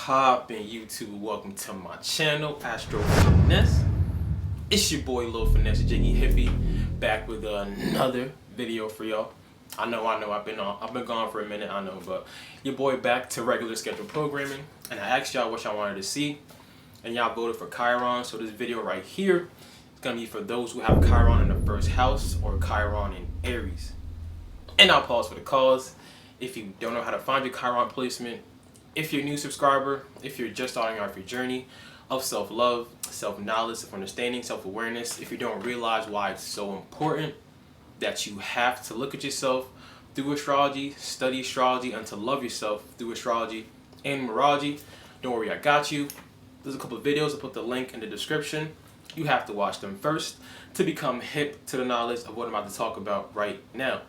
poppin' YouTube? Welcome to my channel, Astro Finesse. It's your boy Lil Finesse Jiggy Hippie, back with another video for y'all. I know, I've been gone for a minute, I know, but your boy back to regular scheduled programming, and I asked y'all what y'all wanted to see, and y'all voted for Chiron. So this video right here is gonna be for those who have Chiron in the first house or Chiron in Aries. And I'll pause for the cause. If you don't know how to find your Chiron placement, if you're a new subscriber, if you're just starting off your journey of self-love, self-knowledge, self-understanding, self-awareness, if you don't realize why it's so important that you have to look at yourself through astrology, study astrology, and to love yourself through astrology and numerology, don't worry, I got you. There's a couple of videos, I'll put the link in the description. You have to watch them first to become hip to the knowledge of what I'm about to talk about right now.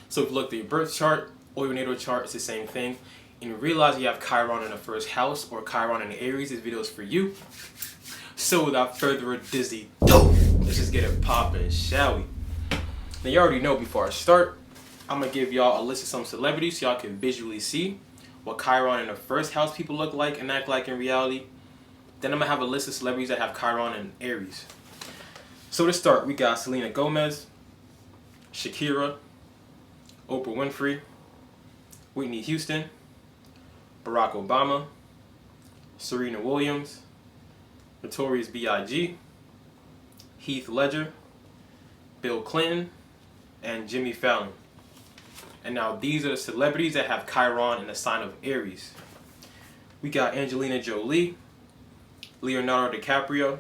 So if you look at your birth chart or your natal chart, it's the same thing. And you realize you have Chiron in the first house or Chiron in Aries, this video is for you. So without further ado, let's just get it poppin', shall we? Now you already know, before I start, I'm gonna give y'all a list of some celebrities so y'all can visually see what Chiron in the first house people look like and act like in reality. Then I'm gonna have a list of celebrities that have Chiron in Aries. So to start, we got Selena Gomez, Shakira, Oprah Winfrey, Whitney Houston, Barack Obama, Serena Williams, Notorious B.I.G., Heath Ledger, Bill Clinton, and Jimmy Fallon. And now these are the celebrities that have Chiron in the sign of Aries. We got Angelina Jolie, Leonardo DiCaprio,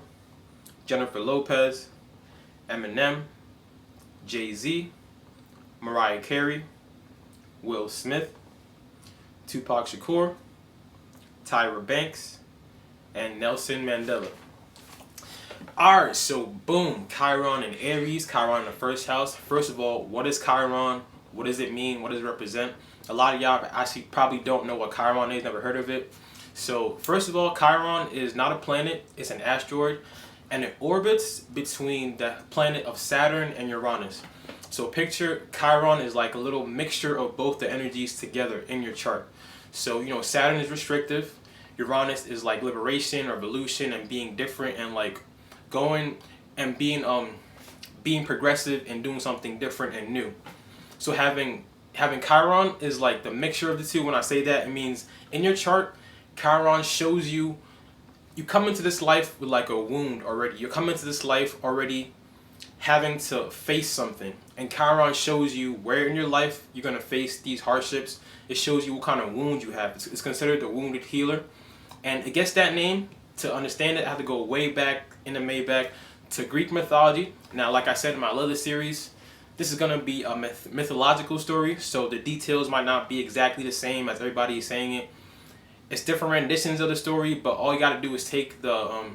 Jennifer Lopez, Eminem, Jay-Z, Mariah Carey, Will Smith, Tupac Shakur, Tyra Banks, and Nelson Mandela. Alright, so boom, Chiron in Aries, Chiron in the first house. First of all, what is Chiron? What does it mean? What does it represent? A lot of y'all actually probably don't know what Chiron is, never heard of it. So first of all, Chiron is not a planet, it's an asteroid, and it orbits between the planet of Saturn and Uranus. So picture Chiron is like a little mixture of both the energies together in your chart. So, you know, Saturn is restrictive, Uranus is like liberation or evolution and being different and like going and being progressive and doing something different and new. So having Chiron is like the mixture of the two. When I say that, it means in your chart, Chiron shows you come into this life with like a wound already. You come into this life already having to face something, and Chiron shows you where in your life you're going to face these hardships. It shows you what kind of wound you have. It's considered the wounded healer, and it gets that name. To understand it, I have to go way back in the Maybach to Greek mythology. Now, like I said in my other series, this is going to be a mythological story, so the details might not be exactly the same as everybody is saying it. It's different renditions of the story, but all you got to do is take the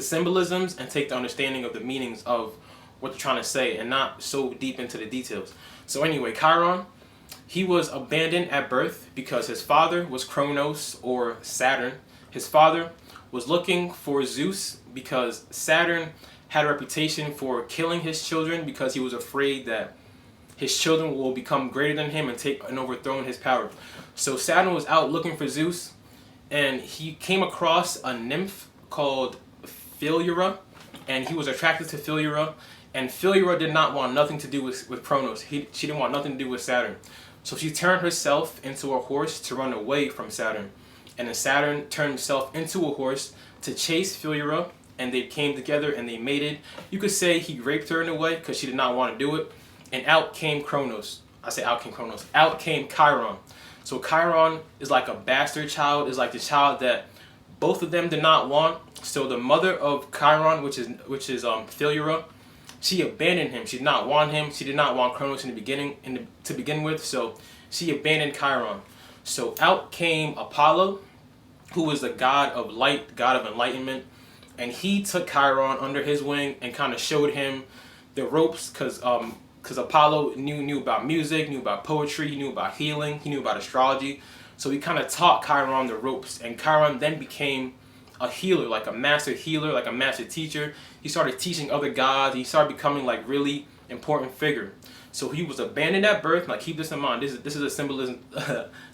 symbolisms and take the understanding of the meanings of what they're trying to say and not so deep into the details. So anyway, Chiron, he was abandoned at birth because his father was Kronos or Saturn. His father was looking for Zeus because Saturn had a reputation for killing his children because he was afraid that his children will become greater than him and take and overthrow his power. So Saturn was out looking for Zeus, and he came across a nymph called Philyra, and he was attracted to Philyra, and Philyra did not want nothing to do with Kronos. She didn't want nothing to do with Saturn. So she turned herself into a horse to run away from Saturn. And then Saturn turned himself into a horse to chase Philyra, and they came together and they mated. You could say he raped her in a way because she did not want to do it. And out came Kronos. I say out came Kronos. Out came Chiron. So Chiron is like a bastard child, is like the child that both of them did not want. So the mother of Chiron, which is Philyra, she abandoned him. She did not want him. She did not want Kronos in the beginning, to begin with. So she abandoned Chiron. So out came Apollo, who was the god of light, god of enlightenment, and he took Chiron under his wing and kind of showed him the ropes, because Apollo knew about music, knew about poetry, he knew about healing, he knew about astrology. So he kind of taught Chiron the ropes, and Chiron then became a healer, like a master healer, like a master teacher. He started teaching other gods. He started becoming like really important figure. So he was abandoned at birth. Now keep this in mind. This is a symbolism.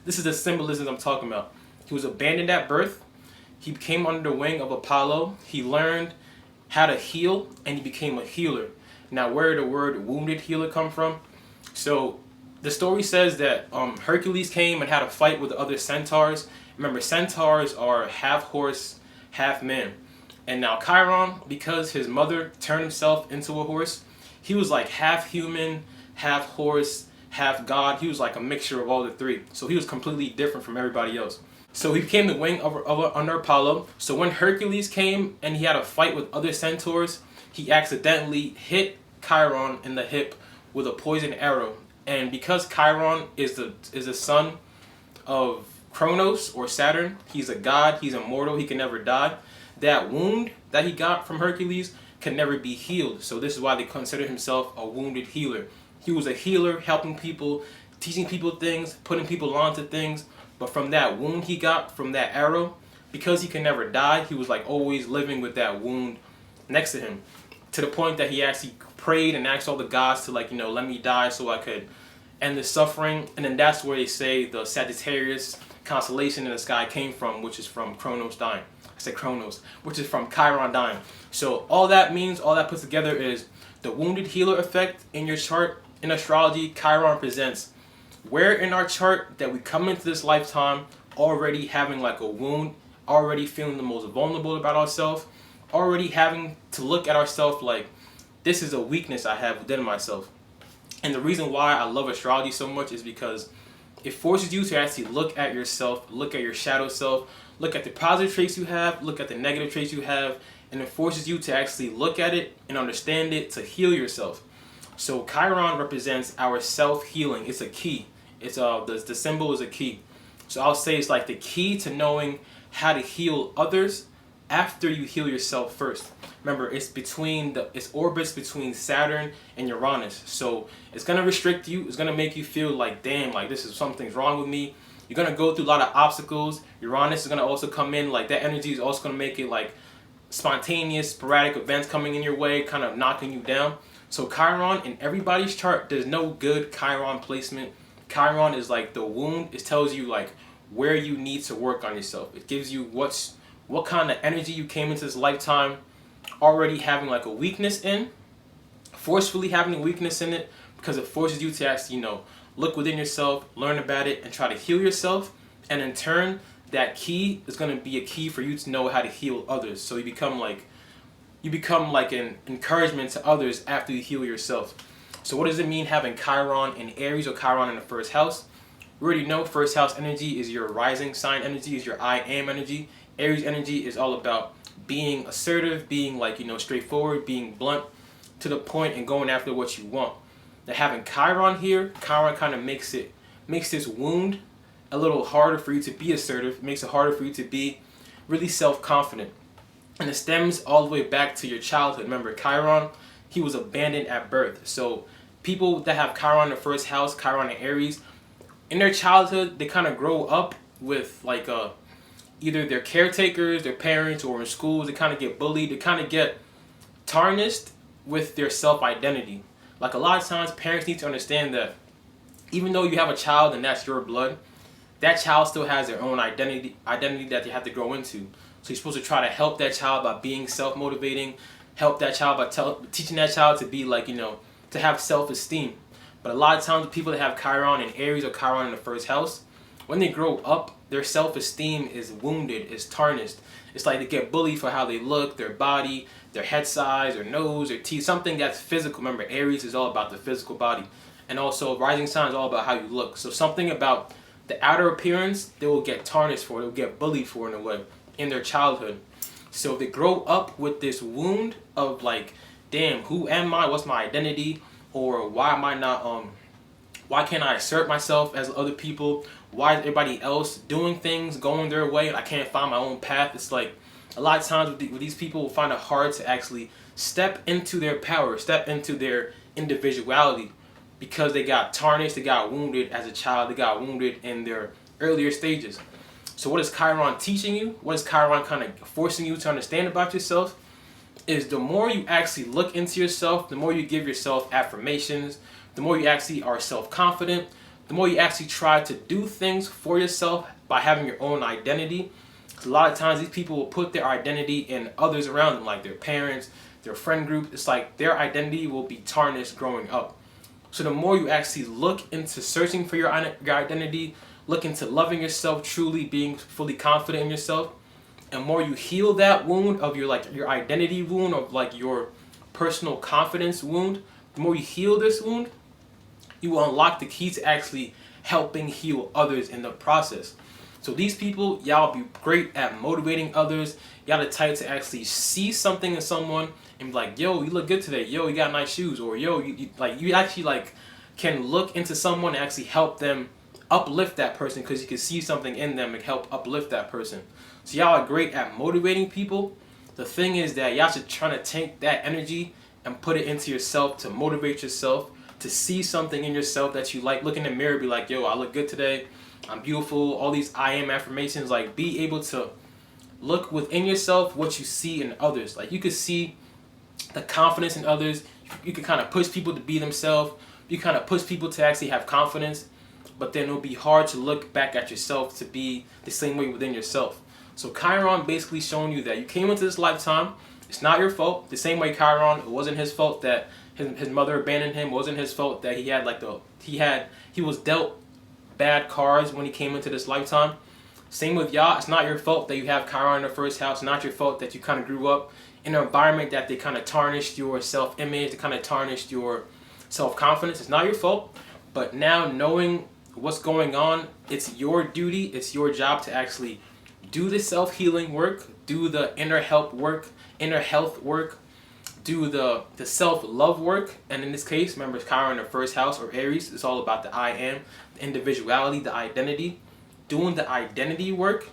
This is the symbolism I'm talking about. He was abandoned at birth. He came under the wing of Apollo. He learned how to heal, and he became a healer. Now, where did the word wounded healer come from? So the story says that Hercules came and had a fight with the other centaurs. Remember, centaurs are half horse, half man. And now Chiron, because his mother turned himself into a horse, he was like half human, half horse, half god. He was like a mixture of all the three. So he was completely different from everybody else. So he became the wing under Apollo. So when Hercules came and he had a fight with other centaurs, he accidentally hit Chiron in the hip with a poison arrow. And because Chiron is the son of Kronos or Saturn, he's a god, he's immortal, he can never die. That wound that he got from Hercules can never be healed. So this is why they consider himself a wounded healer. He was a healer, helping people, teaching people things, putting people onto things. But from that wound he got from that arrow, because he can never die, he was like always living with that wound next to him. To the point that he actually prayed and asked all the gods to, like, let me die so I could end the suffering. And then that's where they say the Sagittarius constellation in the sky came from, which is from Kronos dying. I said Kronos, which is from Chiron dying. So all that means, all that puts together is the wounded healer effect in your chart. In astrology, Chiron presents where in our chart that we come into this lifetime already having like a wound, already feeling the most vulnerable about ourselves, already having to look at ourselves like, this is a weakness I have within myself. And the reason why I love astrology so much is because it forces you to actually look at yourself, look at your shadow self, look at the positive traits you have, look at the negative traits you have, and it forces you to actually look at it and understand it to heal yourself. So Chiron represents our self-healing. It's a key. It's the symbol is a key. So I'll say it's like the key to knowing how to heal others after you heal yourself first. Remember, it's orbits between Saturn and Uranus. So it's gonna restrict you. It's gonna make you feel like, damn, like this is something's wrong with me. You're gonna go through a lot of obstacles. Uranus is gonna also come in, like that energy is also gonna make it like spontaneous, sporadic events coming in your way, kind of knocking you down. So Chiron in everybody's chart, there's no good Chiron placement. Chiron is like the wound. It tells you like where you need to work on yourself. It gives you what kind of energy you came into this lifetime already having like a weakness in, forcefully having a weakness in it, because it forces you to actually, look within yourself, learn about it, and try to heal yourself. And in turn, that key is going to be a key for you to know how to heal others. So you become like an encouragement to others after you heal yourself. So what does it mean having Chiron in Aries or Chiron in the first house? We already know first house energy is your rising sign energy, is your I am energy. Aries energy is all about being assertive, being straightforward, being blunt to the point and going after what you want. Now having Chiron here, Chiron kind of makes this wound a little harder for you to be assertive. It makes it harder for you to be really self-confident. And it stems all the way back to your childhood. Remember, Chiron, he was abandoned at birth. So people that have Chiron in the first house, Chiron in Aries, in their childhood, they kind of grow up with either their caretakers, their parents, or in schools. They kind of get bullied. They kind of get tarnished with their self-identity. Like a lot of times, parents need to understand that even though you have a child and that's your blood, that child still has their own identity that they have to grow into. So you're supposed to try to help that child by being self-motivating, help that child by teaching that child to be to have self-esteem. But a lot of times, the people that have Chiron in Aries or Chiron in the first house, when they grow up, their self-esteem is wounded, is tarnished. It's like they get bullied for how they look, their body, their head size, their nose, their teeth, something that's physical. Remember, Aries is all about the physical body. And also, rising sign is all about how you look. So something about the outer appearance, they will get tarnished for, they'll get bullied for in a way in their childhood. So if they grow up with this wound of like, damn, who am I? What's my identity? Or why am I not, why can't I assert myself as other people? Why is everybody else doing things, going their way? I can't find my own path. It's like a lot of times with these people will find it hard to actually step into their power, step into their individuality, because they got tarnished, they got wounded as a child, they got wounded in their earlier stages. So what is Chiron teaching you? What is Chiron kind of forcing you to understand about yourself? Is the more you actually look into yourself, the more you give yourself affirmations, the more you actually are self-confident, the more you actually try to do things for yourself by having your own identity. A lot of times these people will put their identity in others around them, like their parents, their friend group. It's like their identity will be tarnished growing up. So the more you actually look into searching for your identity, look into loving yourself, truly being fully confident in yourself, and more you heal that wound of your identity wound, of like your personal confidence wound, the more you heal this wound, you will unlock the key to actually helping heal others in the process. So these people, y'all be great at motivating others. Y'all the type to actually see something in someone and be like, yo, you look good today. Yo, you got nice shoes. Or yo, you actually like can look into someone and actually help them uplift that person, because you can see something in them and help uplift that person. So y'all are great at motivating people. The thing is that y'all should try to take that energy and put it into yourself to motivate yourself, to see something in yourself that you like. Look in the mirror, be like, yo, I look good today. I'm beautiful. All these I am affirmations, like be able to look within yourself what you see in others. Like you could see the confidence in others. You can kind of push people to be themselves. You kind of push people to actually have confidence, but then it'll be hard to look back at yourself to be the same way within yourself. So Chiron basically showing you that you came into this lifetime. It's not your fault. The same way Chiron, it wasn't his fault that his mother abandoned him. It wasn't his fault that he had he was dealt bad cards when he came into this lifetime. Same with y'all. It's not your fault that you have Chiron in the first house. It's not your fault that you kind of grew up in an environment that they kind of tarnished your self-image, they kind of tarnished your self-confidence. It's not your fault. But now knowing what's going on, it's your duty, it's your job to actually do the self-healing work, do the inner health work, do the self-love work. And in this case, remember, Chiron in the first house, or Aries, it's all about the I am, the individuality, the identity. Doing the identity work,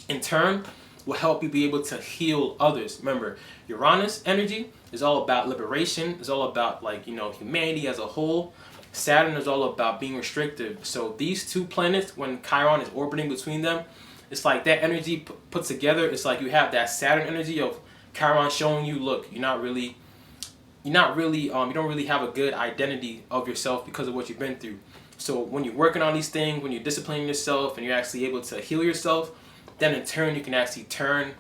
in turn, will help you be able to heal others. Remember, Uranus energy is all about liberation. It's all about, like, you know, humanity as a whole. Saturn is all about being restrictive. So these two planets, when Chiron is orbiting between them, it's like that energy put together. It's like you have that Saturn energy of Chiron showing you, look, you don't really have a good identity of yourself because of what you've been through. So when you're working on these things, when you're disciplining yourself and you're actually able to heal yourself, then in turn you can actually turn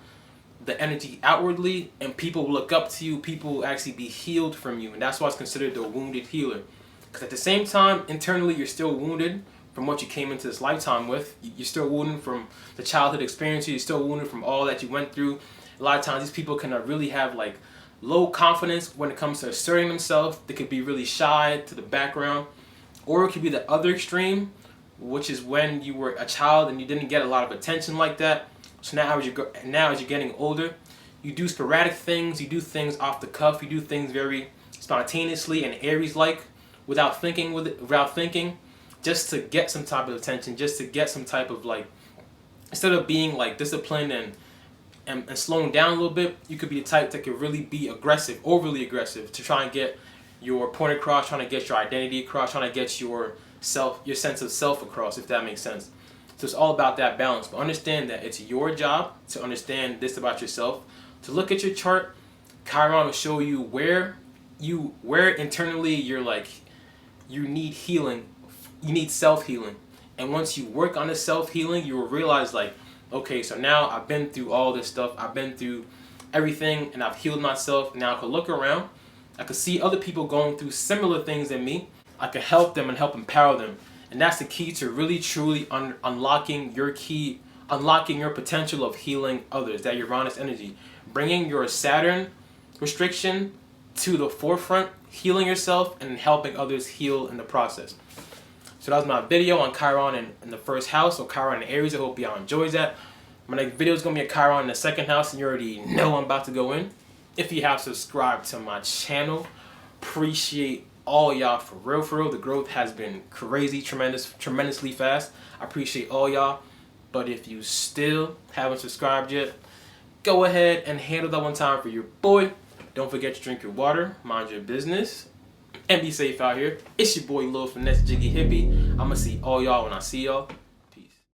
the energy outwardly, and people will look up to you. People will actually be healed from you, and that's why it's considered the wounded healer. Because at the same time, internally you're still wounded from what you came into this lifetime with. You're still wounded from the childhood experiences. You're still wounded from all that you went through. A lot of times these people can really have like low confidence when it comes to asserting themselves. They could be really shy to the background. Or it could be the other extreme, which is when you were a child and you didn't get a lot of attention like that. So now as you're getting older, you do sporadic things, you do things off the cuff, you do things very spontaneously and Aries-like, without thinking, just to get some type of attention, just to get some type of, like, instead of being like disciplined and slowing down a little bit, you could be the type that could really be aggressive, overly aggressive, to try and get your point across, trying to get your identity across, trying to get your sense of self across, if that makes sense. So it's all about that balance. But understand that it's your job to understand this about yourself. To look at your chart, Chiron will show you where internally you're like, you need healing, you need self-healing. And once you work on the self-healing, you will realize, like, okay, so now I've been through all this stuff, I've been through everything, and I've healed myself. Now I can look around, I could see other people going through similar things than me. I could help them and help empower them. And that's the key to really truly unlocking your potential of healing others, that Uranus energy. Bringing your Saturn restriction to the forefront, healing yourself and helping others heal in the process. So that was my video on Chiron in the first house, or Chiron in Aries. I hope y'all enjoyed that. My next video is going to be a Chiron in the second house, and you already know I'm about to go in. If you have subscribed to my channel, appreciate all y'all for real. The growth has been crazy, tremendously fast. I appreciate all y'all. But if you still haven't subscribed yet, go ahead and handle that one time for your boy. Don't forget to drink your water, mind your business, and be safe out here. It's your boy Lil Finesse Jiggy Hippie. I'ma see all y'all when I see y'all.